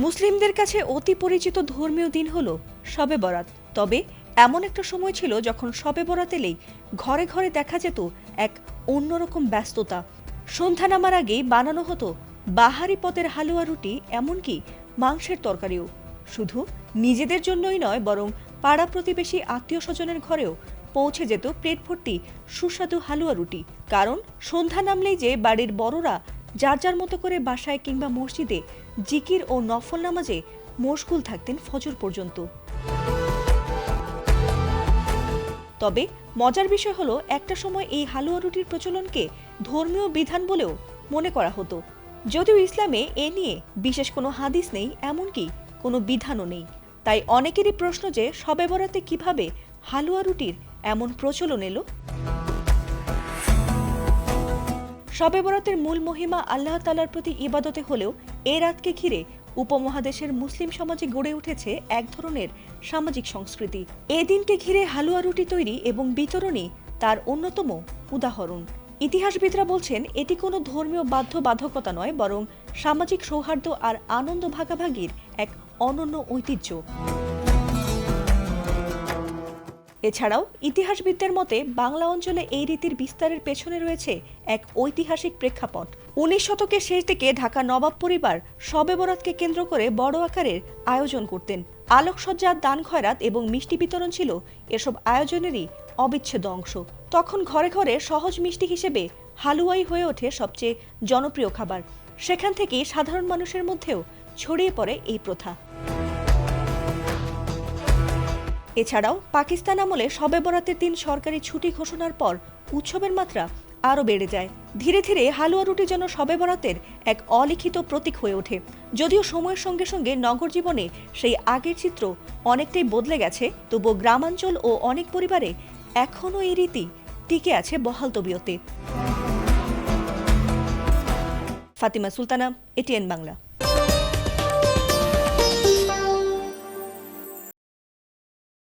মুসলিমদের কাছে অতি পরিচিত ধর্মীয় দিন হলো শবে বরাত। তবে এমন একটা সময় ছিল যখন শবে বরাত এলেই ঘরে ঘরে দেখা যেত এক অন্যরকম ব্যস্ততা। সন্ধ্যা নামার আগেই বানানো হতো বাহারি পদের হালুয়া, রুটি, এমনকি মাংসের তরকারিও। শুধু নিজেদের জন্যই নয়, বরং পাড়া প্রতিবেশী, আত্মীয় স্বজনের ঘরেও পৌঁছে যেত পেট ভর্তি সুস্বাদু হালুয়া, রুটি। কারণ সন্ধ্যা নামলেই যে বাড়ির বড়রা যার যার মতো করে বাসায় কিংবা মসজিদে জিকির ও নফল নামাজে মশগুল থাকতেন ফজর পর্যন্ত। তবে মজার বিষয় হলো, একটা সময় এই হালুয়া রুটির প্রচলনকে ধর্মীয় বিধান বলেও মনে করা হতো, যদিও ইসলামে এ নিয়ে বিশেষ কোনো হাদিস নেই, এমনকি কোনো বিধানও নেই। তাই অনেকেরই প্রশ্ন যে শবে বরাতে কিভাবে হালুয়া রুটির এমন প্রচলন এলো। শবে বরাতের মূল মহিমা আল্লাহ তাআলার প্রতি ইবাদতে হলেও এ রাতকে ঘিরে উপমহাদেশের মুসলিম সমাজে গড়ে উঠেছে এক ধরনের সামাজিক সংস্কৃতি। এ দিনকে ঘিরে হালুয়া রুটি তৈরি এবং বিতরণই তার অন্যতম উদাহরণ। ইতিহাসবিদরা বলছেন, এটি কোনো ধর্মীয় বাধ্যবাধকতা নয়, বরং সামাজিক সৌহার্দ্য আর আনন্দ ভাগাভাগির এক অনন্য ঐতিহ্য। এছাড়াও ইতিহাসবিদদের মতে বাংলা অঞ্চলে এই রীতির বিস্তারের পেছনে রয়েছে এক ঐতিহাসিক প্রেক্ষাপট। 19 শতকের শেষ দিকে ঢাকা নবাব পরিবার শবে বরাতকে কেন্দ্র করে বড় আকারের আয়োজন করতেন। আলোকসজ্জা, দান খয়রাত এবং মিষ্টি বিতরণ ছিল এসব আয়োজনেরই অবিচ্ছেদ্য অংশ। তখন ঘরে ঘরে সহজ মিষ্টি হিসেবে হালুয়াই হয়ে ওঠে সবচেয়ে জনপ্রিয় খাবার। সেখান থেকেই সাধারণ মানুষের মধ্যেও ছড়িয়ে পড়ে এই প্রথা। এছাড়াও পাকিস্তান আমলে শবে বরাতের দিন সরকারি ছুটি ঘোষণার পর উৎসবের মাত্রা আরও বেড়ে যায়। ধীরে ধীরে হালুয়া রুটি যেন শবে বরাতের এক অলিখিত প্রতীক হয়ে ওঠে। যদিও সময়ের সঙ্গে সঙ্গে নগর জীবনে সেই আগের চিত্র অনেকটাই বদলে গেছে, তবুও গ্রামাঞ্চল ও অনেক পরিবারে এখনও এই রীতি টিকে আছে বহাল তবিয়তে। ফাতিমা সুলতানা, এটিএন বাংলা।